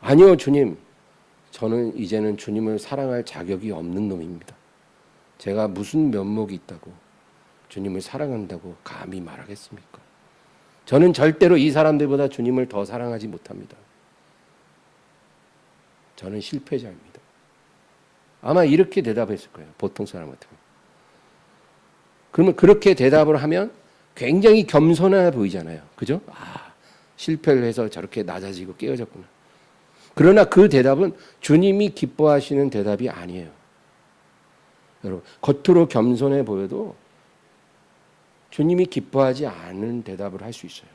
아니요, 주님. 저는 이제는 주님을 사랑할 자격이 없는 놈입니다. 제가 무슨 면목이 있다고 주님을 사랑한다고 감히 말하겠습니까? 저는 절대로 이 사람들보다 주님을 더 사랑하지 못합니다. 저는 실패자입니다. 아마 이렇게 대답했을 거예요. 보통 사람 같으면. 그러면 그렇게 대답을 하면 굉장히 겸손해 보이잖아요. 그죠? 아, 실패를 해서 저렇게 낮아지고 깨어졌구나. 그러나 그 대답은 주님이 기뻐하시는 대답이 아니에요. 여러분, 겉으로 겸손해 보여도 주님이 기뻐하지 않은 대답을 할 수 있어요.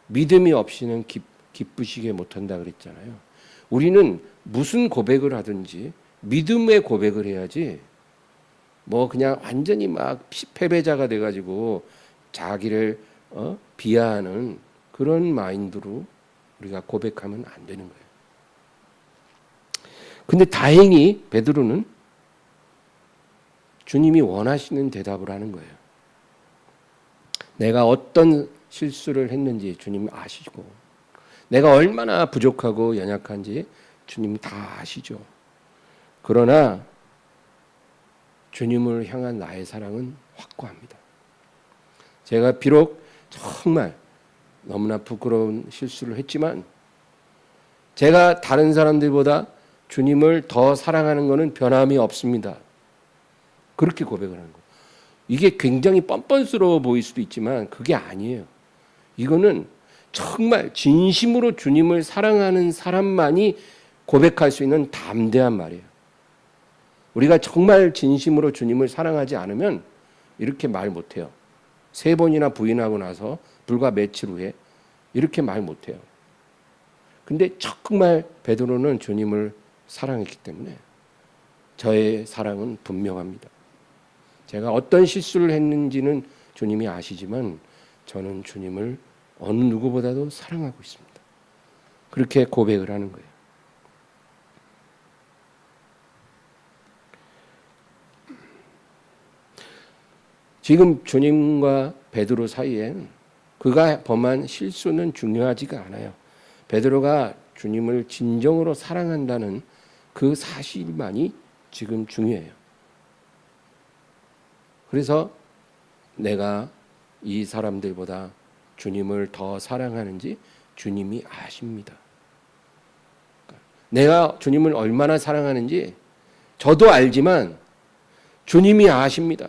믿음이 없이는 기쁘시게 못한다 그랬잖아요. 우리는 무슨 고백을 하든지 믿음의 고백을 해야지 뭐 그냥 완전히 막 패배자가 돼가지고 자기를 비하하는 그런 마인드로 우리가 고백하면 안 되는 거예요. 근데 다행히 베드로는 주님이 원하시는 대답을 하는 거예요. 내가 어떤 실수를 했는지 주님 아시고 내가 얼마나 부족하고 연약한지 주님 다 아시죠. 그러나 주님을 향한 나의 사랑은 확고합니다. 제가 비록 정말 너무나 부끄러운 실수를 했지만 제가 다른 사람들보다 주님을 더 사랑하는 것은 변함이 없습니다. 그렇게 고백을 하는 거예요. 이게 굉장히 뻔뻔스러워 보일 수도 있지만 그게 아니에요. 이거는 정말 진심으로 주님을 사랑하는 사람만이 고백할 수 있는 담대한 말이에요. 우리가 정말 진심으로 주님을 사랑하지 않으면 이렇게 말 못해요. 3번이나 부인하고 나서 불과 며칠 후에 이렇게 말 못해요. 근데 정말 베드로는 주님을 사랑했기 때문에 저의 사랑은 분명합니다. 제가 어떤 실수를 했는지는 주님이 아시지만 저는 주님을 어느 누구보다도 사랑하고 있습니다. 그렇게 고백을 하는 거예요. 지금 주님과 베드로 사이엔 그가 범한 실수는 중요하지가 않아요. 베드로가 주님을 진정으로 사랑한다는 그 사실만이 지금 중요해요. 그래서 내가 이 사람들보다 주님을 더 사랑하는지 주님이 아십니다. 내가 주님을 얼마나 사랑하는지 저도 알지만 주님이 아십니다.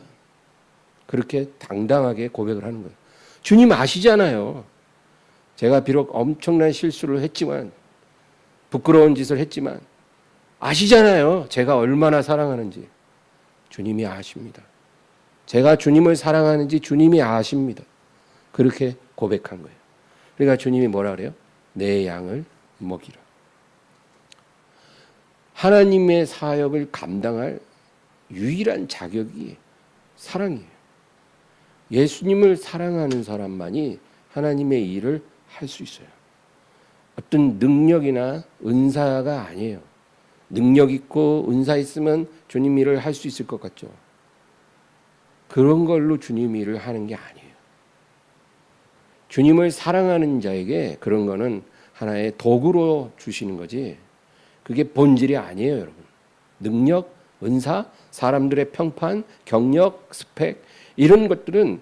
그렇게 당당하게 고백을 하는 거예요. 주님 아시잖아요. 제가 비록 엄청난 실수를 했지만, 부끄러운 짓을 했지만 아시잖아요. 제가 얼마나 사랑하는지 주님이 아십니다. 제가 주님을 사랑하는지 주님이 아십니다. 그렇게 고백한 거예요. 그러니까 주님이 뭐라 그래요? 내 양을 먹이라. 하나님의 사역을 감당할 유일한 자격이 사랑이에요. 예수님을 사랑하는 사람만이 하나님의 일을 할 수 있어요. 어떤 능력이나 은사가 아니에요. 능력 있고 은사 있으면 주님 일을 할 수 있을 것 같죠. 그런 걸로 주님 일을 하는 게 아니에요. 주님을 사랑하는 자에게 그런 거는 하나의 도구로 주시는 거지 그게 본질이 아니에요, 여러분. 능력, 은사, 사람들의 평판, 경력, 스펙 이런 것들은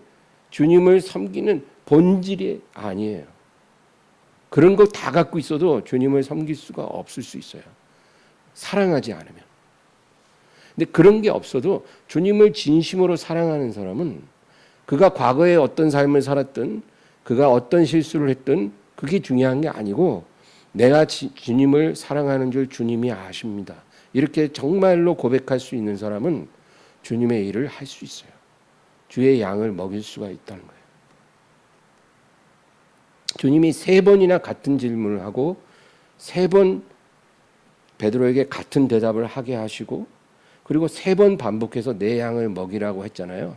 주님을 섬기는 본질이 아니에요. 그런 거 다 갖고 있어도 주님을 섬길 수가 없을 수 있어요. 사랑하지 않으면. 근데 그런 게 없어도 주님을 진심으로 사랑하는 사람은 그가 과거에 어떤 삶을 살았든 그가 어떤 실수를 했든 그게 중요한 게 아니고 내가 주님을 사랑하는 줄 주님이 아십니다. 이렇게 정말로 고백할 수 있는 사람은 주님의 일을 할 수 있어요. 주의 양을 먹일 수가 있다는 거예요. 주님이 3번이나 같은 질문을 하고 3번 베드로에게 같은 대답을 하게 하시고 그리고 3번 반복해서 내 양을 먹이라고 했잖아요.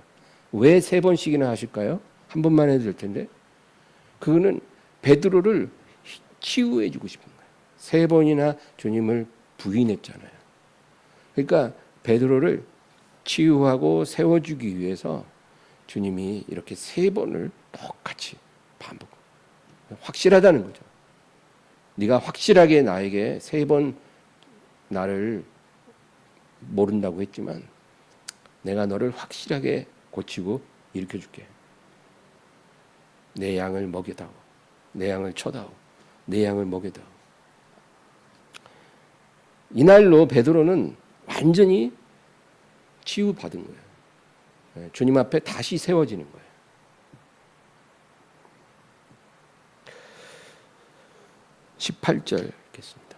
왜 3번씩이나 하실까요? 한 번만 해도 될 텐데. 그거는 베드로를 치유해 주고 싶은 거예요. 3번이나 주님을 부인했잖아요. 그러니까 베드로를 치유하고 세워주기 위해서 주님이 이렇게 3번을 똑같이 반복. 확실하다는 거죠. 네가 확실하게 나에게 3번 나를 모른다고 했지만 내가 너를 확실하게 고치고 일으켜줄게. 내 양을 먹여다오. 내 양을 쳐다오. 내 양을 먹여다오. 이날로 베드로는 완전히 치유받은 거예요. 주님 앞에 다시 세워지는 거예요. 18절 읽겠습니다.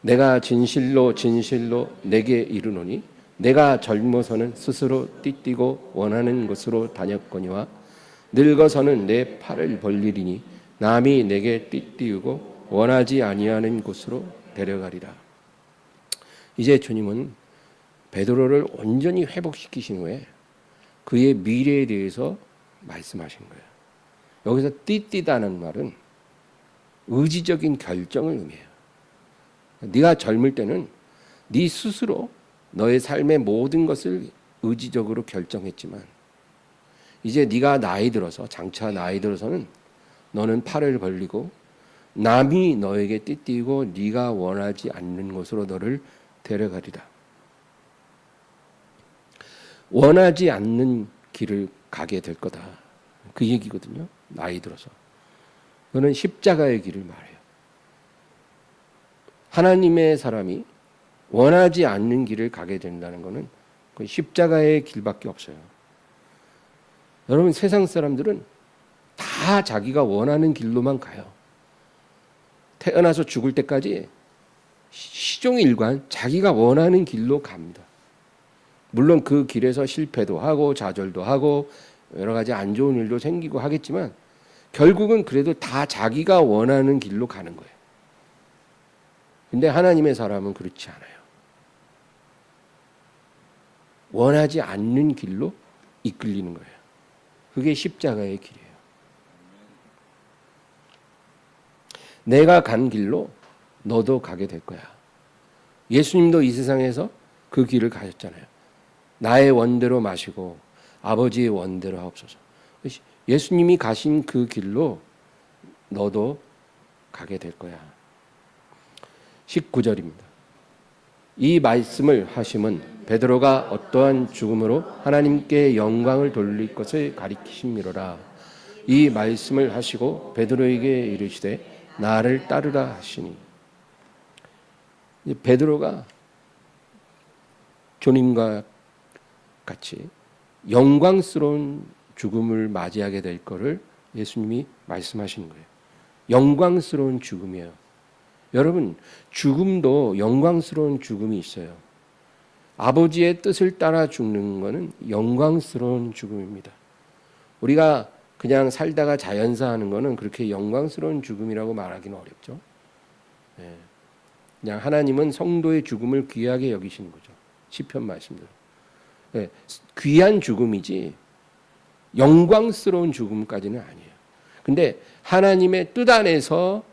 내가 진실로 진실로 내게 이르노니 내가 젊어서는 스스로 띠띠고 원하는 곳으로 다녔거니와 늙어서는 내 팔을 벌리리니 남이 내게 띠띠우고 원하지 아니하는 곳으로 데려가리라. 이제 주님은 베드로를 온전히 회복시키신 후에 그의 미래에 대해서 말씀하신 거예요. 여기서 띠띠다는 말은 의지적인 결정을 의미해요. 네가 젊을 때는 네 스스로 너의 삶의 모든 것을 의지적으로 결정했지만 이제 네가 나이 들어서 장차 나이 들어서는 너는 팔을 벌리고 남이 너에게 띠띠고 네가 원하지 않는 곳으로 너를 데려가리라. 원하지 않는 길을 가게 될 거다. 그 얘기거든요. 나이 들어서. 그는 십자가의 길을 말해요. 하나님의 사람이 원하지 않는 길을 가게 된다는 것은 그 십자가의 길밖에 없어요. 여러분 세상 사람들은 다 자기가 원하는 길로만 가요. 태어나서 죽을 때까지 시종일관 자기가 원하는 길로 갑니다. 물론 그 길에서 실패도 하고 좌절도 하고 여러 가지 안 좋은 일도 생기고 하겠지만 결국은 그래도 다 자기가 원하는 길로 가는 거예요. 근데 하나님의 사람은 그렇지 않아요. 원하지 않는 길로 이끌리는 거예요. 그게 십자가의 길이에요. 내가 간 길로 너도 가게 될 거야. 예수님도 이 세상에서 그 길을 가셨잖아요. 나의 원대로 마시고 아버지의 원대로 하옵소서. 예수님이 가신 그 길로 너도 가게 될 거야. 19절입니다. 이 말씀을 하심은 베드로가 어떠한 죽음으로 하나님께 영광을 돌릴 것을 가리키심이로라. 이 말씀을 하시고 베드로에게 이르시되 나를 따르라 하시니. 베드로가 주님과 같이 영광스러운 죽음을 맞이하게 될 것을 예수님이 말씀하시는 거예요. 영광스러운 죽음이에요. 여러분, 죽음도 영광스러운 죽음이 있어요. 아버지의 뜻을 따라 죽는 것은 영광스러운 죽음입니다. 우리가 그냥 살다가 자연사하는 것은 그렇게 영광스러운 죽음이라고 말하기는 어렵죠. 그냥 하나님은 성도의 죽음을 귀하게 여기시는 거죠. 시편 말씀대로. 귀한 죽음이지 영광스러운 죽음까지는 아니에요. 근데 하나님의 뜻 안에서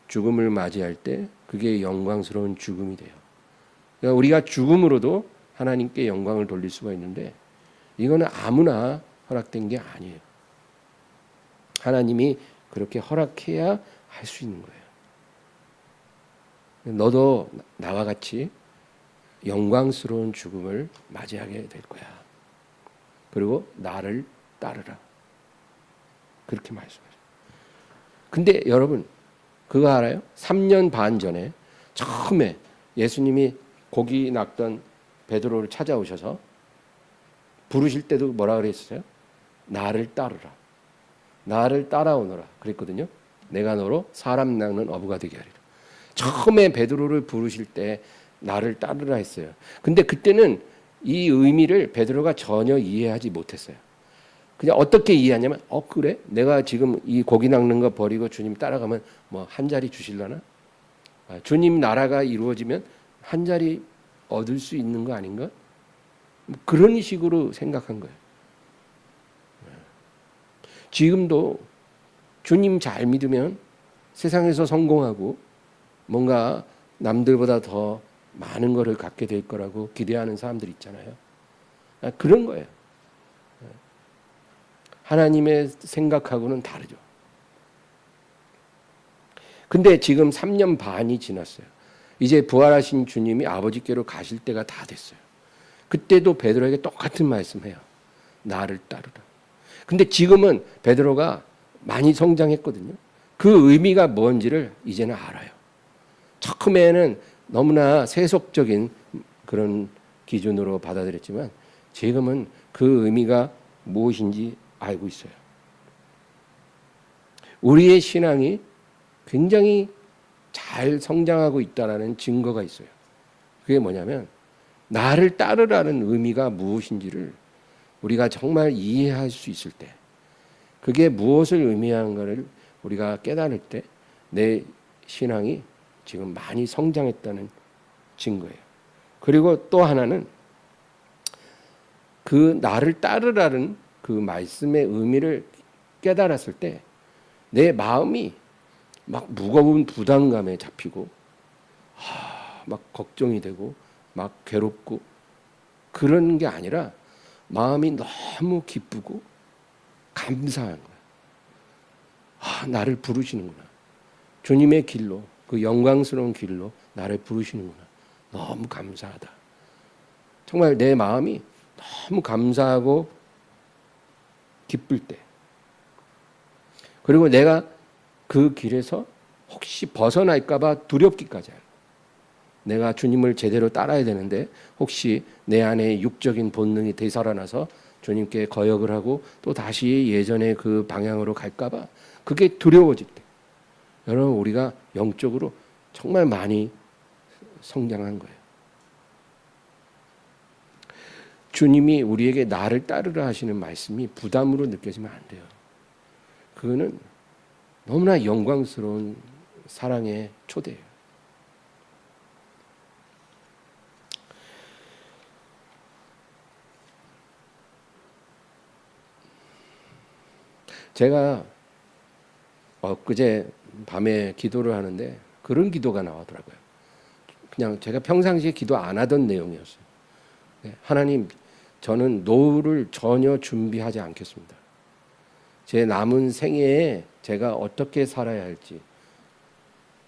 죽음을 맞이할 때 그게 영광스러운 죽음이 돼요. 그러니까 우리가 죽음으로도 하나님께 영광을 돌릴 수가 있는데 이거는 아무나 허락된 게 아니에요. 하나님이 그렇게 허락해야 할 수 있는 거예요. 너도 나와 같이 영광스러운 죽음을 맞이하게 될 거야. 그리고 나를 따르라. 그렇게 말씀하죠. 근데 여러분 그거 알아요? 3년 반 전에 처음에 예수님이 고기 낚던 베드로를 찾아오셔서 부르실 때도 뭐라 그랬어요? 나를 따르라. 나를 따라오너라. 그랬거든요. 내가 너로 사람 낚는 어부가 되게 하리라. 처음에 베드로를 부르실 때 나를 따르라 했어요. 근데 그때는 이 의미를 베드로가 전혀 이해하지 못했어요. 그냥 어떻게 이해하냐면 그래? 내가 지금 이 고기 낚는 거 버리고 주님 따라가면 뭐 한 자리 주실라나? 주님 나라가 이루어지면 한 자리 얻을 수 있는 거 아닌가? 그런 식으로 생각한 거예요. 지금도 주님 잘 믿으면 세상에서 성공하고 뭔가 남들보다 더 많은 것을 갖게 될 거라고 기대하는 사람들 있잖아요. 그런 거예요. 하나님의 생각하고는 다르죠. 근데 지금 3년 반이 지났어요. 이제 부활하신 주님이 아버지께로 가실 때가 다 됐어요. 그때도 베드로에게 똑같은 말씀해요. 나를 따르라. 근데 지금은 베드로가 많이 성장했거든요. 그 의미가 뭔지를 이제는 알아요. 처음에는 너무나 세속적인 그런 기준으로 받아들였지만 지금은 그 의미가 무엇인지 알고 있어요. 우리의 신앙이 굉장히 잘 성장하고 있다는 증거가 있어요. 그게 뭐냐면 나를 따르라는 의미가 무엇인지를 우리가 정말 이해할 수 있을 때, 그게 무엇을 의미하는가를 우리가 깨달을 때 내 신앙이 지금 많이 성장했다는 증거예요. 그리고 또 하나는 그 나를 따르라는 그 말씀의 의미를 깨달았을 때 내 마음이 막 무거운 부담감에 잡히고 막 걱정이 되고 막 괴롭고 그런 게 아니라 마음이 너무 기쁘고 감사한 거야. 나를 부르시는구나. 주님의 길로, 그 영광스러운 길로 나를 부르시는구나. 너무 감사하다. 정말 내 마음이 너무 감사하고 기쁠 때, 그리고 내가 그 길에서 혹시 벗어날까 봐 두렵기까지 해요. 내가 주님을 제대로 따라야 되는데 혹시 내 안에 육적인 본능이 되살아나서 주님께 거역을 하고 또 다시 예전의 그 방향으로 갈까 봐 그게 두려워질 때, 여러분 우리가 영적으로 정말 많이 성장한 거예요. 주님이 우리에게 나를 따르라 하시는 말씀이 부담으로 느껴지면 안 돼요. 그거는 너무나 영광스러운 사랑의 초대예요. 제가 엊그제 밤에 기도를 하는데 그런 기도가 나오더라고요. 그냥 제가 평상시에 기도 안 하던 내용이었어요. 하나님, 저는 노후를 전혀 준비하지 않겠습니다. 제 남은 생애에 제가 어떻게 살아야 할지,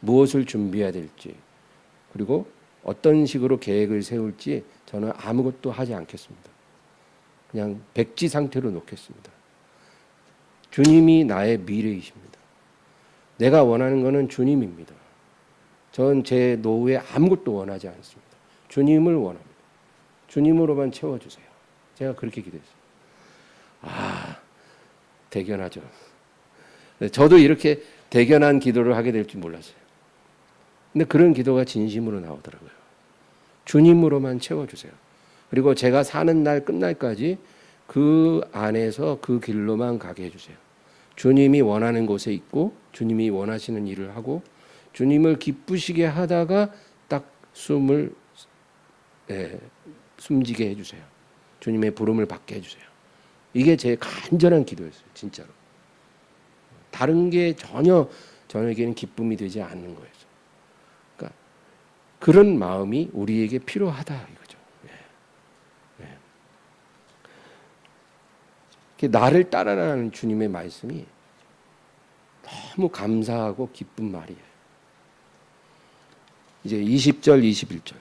무엇을 준비해야 될지, 그리고 어떤 식으로 계획을 세울지 저는 아무것도 하지 않겠습니다. 그냥 백지 상태로 놓겠습니다. 주님이 나의 미래이십니다. 내가 원하는 것은 주님입니다. 전 제 노후에 아무것도 원하지 않습니다. 주님을 원합니다. 주님으로만 채워주세요. 제가 그렇게 기도했어요. 대견하죠. 저도 이렇게 대견한 기도를 하게 될 줄 몰랐어요. 근데 그런 기도가 진심으로 나오더라고요. 주님으로만 채워주세요. 그리고 제가 사는 날 끝날까지 그 안에서 그 길로만 가게 해주세요. 주님이 원하는 곳에 있고 주님이 원하시는 일을 하고 주님을 기쁘시게 하다가 딱 숨지게 해주세요. 주님의 부름을 받게 해주세요. 이게 제 간절한 기도였어요. 진짜로. 다른 게 전혀 저에게는 기쁨이 되지 않는 거였어요. 그러니까 그런 마음이 우리에게 필요하다 이거죠. 나를 따라라는 주님의 말씀이 너무 감사하고 기쁜 말이에요. 이제 20절, 21절.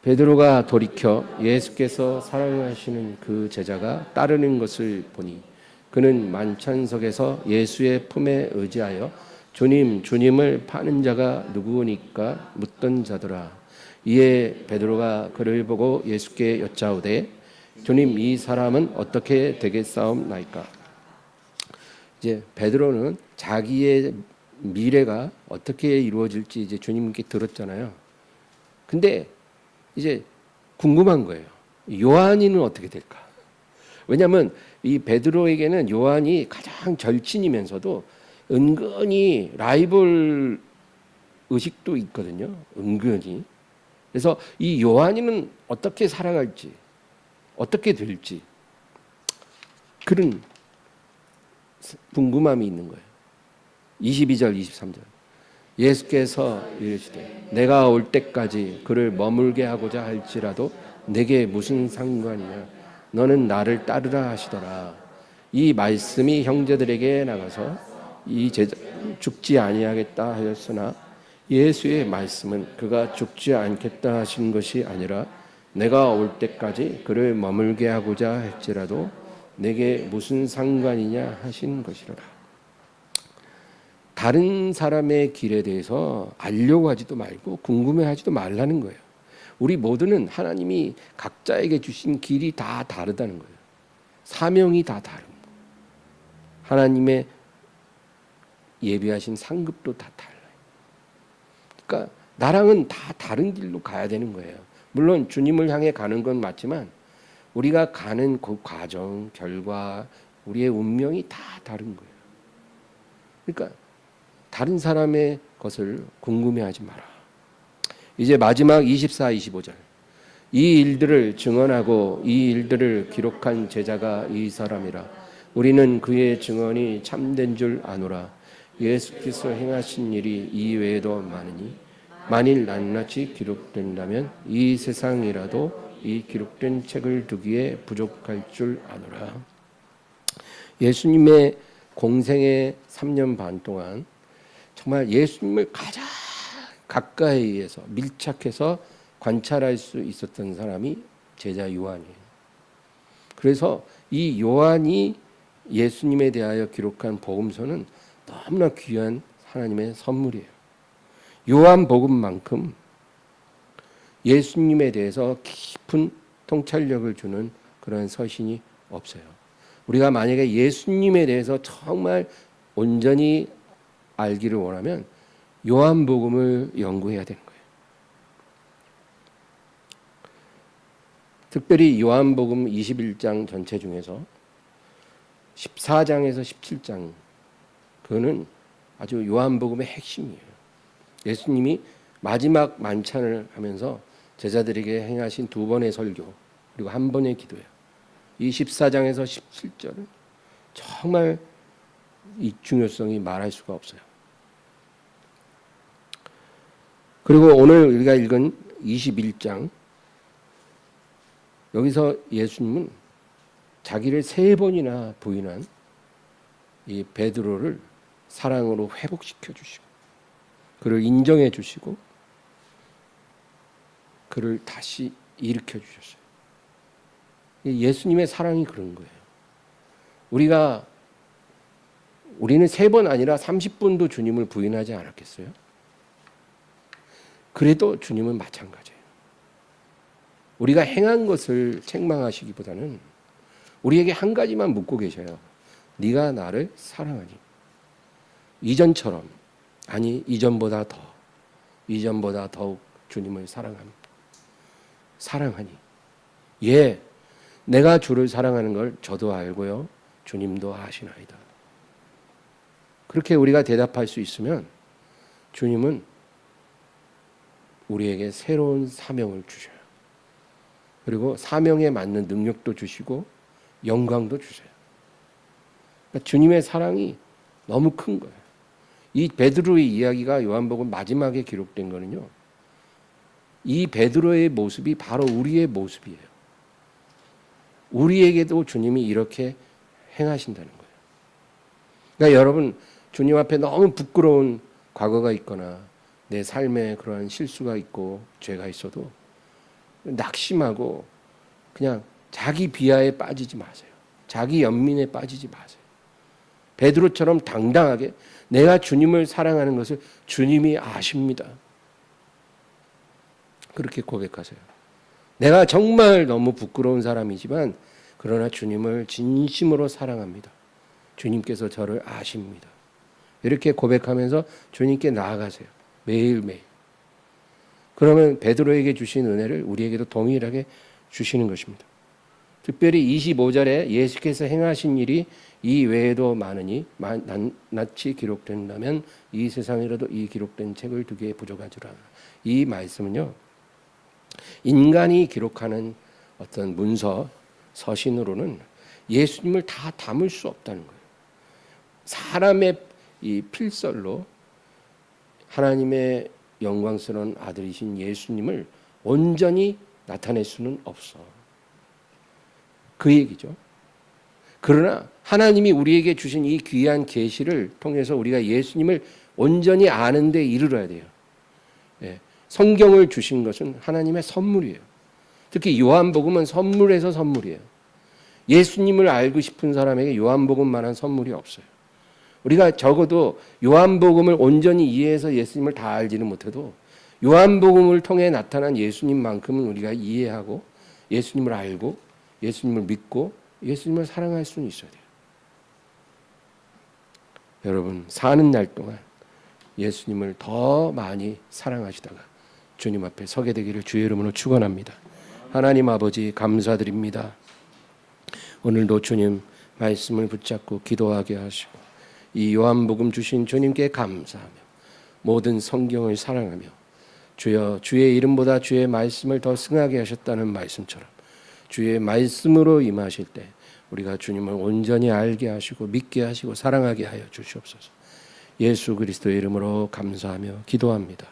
베드로가 돌이켜 예수께서 사랑하시는 그 제자가 따르는 것을 보니 그는 만찬석에서 예수의 품에 의지하여 주님, 주님을 파는 자가 누구니까 묻던 자더라. 이에 베드로가 그를 보고 예수께 여짜오되 주님, 이 사람은 어떻게 되겠사옵나이까? 이제 베드로는 자기의 미래가 어떻게 이루어질지 이제 주님께 들었잖아요. 근데 이제 궁금한 거예요. 요한이는 어떻게 될까? 왜냐하면 이 베드로에게는 요한이 가장 절친이면서도 은근히 라이벌 의식도 있거든요. 은근히. 그래서 이 요한이는 어떻게 살아갈지, 어떻게 될지 그런 궁금함이 있는 거예요. 22절, 23절. 예수께서 이르시되 내가 올 때까지 그를 머물게 하고자 할지라도 내게 무슨 상관이냐? 너는 나를 따르라 하시더라. 이 말씀이 형제들에게 나가서 이 제자 죽지 아니하겠다 하였으나 예수의 말씀은 그가 죽지 않겠다 하신 것이 아니라 내가 올 때까지 그를 머물게 하고자 할지라도 내게 무슨 상관이냐 하신 것이로라. 다른 사람의 길에 대해서 알려고 하지도 말고 궁금해하지도 말라는 거예요. 우리 모두는 하나님이 각자에게 주신 길이 다 다르다는 거예요. 사명이 다 다른 거예요. 하나님의 예비하신 상급도 다 달라요. 그러니까 나랑은 다 다른 길로 가야 되는 거예요. 물론 주님을 향해 가는 건 맞지만 우리가 가는 그 과정, 결과, 우리의 운명이 다 다른 거예요. 그러니까 다른 사람의 것을 궁금해하지 마라. 이제 마지막 24, 25절. 이 일들을 증언하고 이 일들을 기록한 제자가 이 사람이라. 우리는 그의 증언이 참된 줄 아노라. 예수께서 행하신 일이 이 외에도 많으니 만일 낱낱이 기록된다면 이 세상이라도 이 기록된 책을 두기에 부족할 줄 아노라. 예수님의 공생의 3년 반 동안 정말 예수님을 가장 가까이에서 밀착해서 관찰할 수 있었던 사람이 제자 요한이에요. 그래서 이 요한이 예수님에 대하여 기록한 복음서는 너무나 귀한 하나님의 선물이에요. 요한복음만큼 예수님에 대해서 깊은 통찰력을 주는 그런 서신이 없어요. 우리가 만약에 예수님에 대해서 정말 온전히 알기를 원하면 요한복음을 연구해야 되는 거예요. 특별히 요한복음 21장 전체 중에서 14장에서 17장 그거는 아주 요한복음의 핵심이에요. 예수님이 마지막 만찬을 하면서 제자들에게 행하신 두 번의 설교 그리고 한 번의 기도예요. 이 14장에서 17절은 정말 이 중요성이 말할 수가 없어요. 그리고 오늘 우리가 읽은 21장 여기서 예수님은 자기를 3번이나 부인한 이 베드로를 사랑으로 회복시켜 주시고 그를 인정해 주시고 그를 다시 일으켜 주셨어요. 예수님의 사랑이 그런 거예요. 우리는 3번 아니라 30번도 주님을 부인하지 않았겠어요? 그래도 주님은 마찬가지예요. 우리가 행한 것을 책망하시기보다는 우리에게 한 가지만 묻고 계셔요. 네가 나를 사랑하니? 이전처럼 아니 이전보다 더욱 주님을 사랑하니? 예, 내가 주를 사랑하는 걸 저도 알고요. 주님도 아시나이다. 그렇게 우리가 대답할 수 있으면 주님은 우리에게 새로운 사명을 주셔요. 그리고 사명에 맞는 능력도 주시고 영광도 주세요. 그러니까 주님의 사랑이 너무 큰 거예요. 이 베드로의 이야기가 요한복음 마지막에 기록된 거는요. 이 베드로의 모습이 바로 우리의 모습이에요. 우리에게도 주님이 이렇게 행하신다는 거예요. 그러니까 여러분 주님 앞에 너무 부끄러운 과거가 있거나 내 삶에 그러한 실수가 있고 죄가 있어도 낙심하고 그냥 자기 비하에 빠지지 마세요. 자기 연민에 빠지지 마세요. 베드로처럼 당당하게 내가 주님을 사랑하는 것을 주님이 아십니다. 그렇게 고백하세요. 내가 정말 너무 부끄러운 사람이지만 그러나 주님을 진심으로 사랑합니다. 주님께서 저를 아십니다. 이렇게 고백하면서 주님께 나아가세요. 매일매일. 그러면 베드로에게 주신 은혜를 우리에게도 동일하게 주시는 것입니다. 특별히 25절에 예수께서 행하신 일이 이 외에도 많으니 낱이 기록된다면 이 세상이라도 이 기록된 책을 두기에 부족한 줄 알아. 이 말씀은요. 인간이 기록하는 어떤 문서, 서신으로는 예수님을 다 담을 수 없다는 거예요. 사람의 이 필설로 하나님의 영광스러운 아들이신 예수님을 온전히 나타낼 수는 없어. 그 얘기죠. 그러나 하나님이 우리에게 주신 이 귀한 계시를 통해서 우리가 예수님을 온전히 아는 데 이르러야 돼요. 예. 성경을 주신 것은 하나님의 선물이에요. 특히 요한복음은 선물에서 선물이에요. 예수님을 알고 싶은 사람에게 요한복음만한 선물이 없어요. 우리가 적어도 요한복음을 온전히 이해해서 예수님을 다 알지는 못해도 요한복음을 통해 나타난 예수님만큼은 우리가 이해하고 예수님을 알고 예수님을 믿고 예수님을 사랑할 수는 있어야 돼요. 여러분 사는 날 동안 예수님을 더 많이 사랑하시다가 주님 앞에 서게 되기를 주의 이름으로 축원합니다. 하나님 아버지 감사드립니다. 오늘도 주님 말씀을 붙잡고 기도하게 하시고 이 요한복음 주신 주님께 감사하며 모든 성경을 사랑하며 주여 주의 이름보다 주의 말씀을 더 승하게 하셨다는 말씀처럼 주의 말씀으로 임하실 때 우리가 주님을 온전히 알게 하시고 믿게 하시고 사랑하게 하여 주시옵소서. 예수 그리스도의 이름으로 감사하며 기도합니다.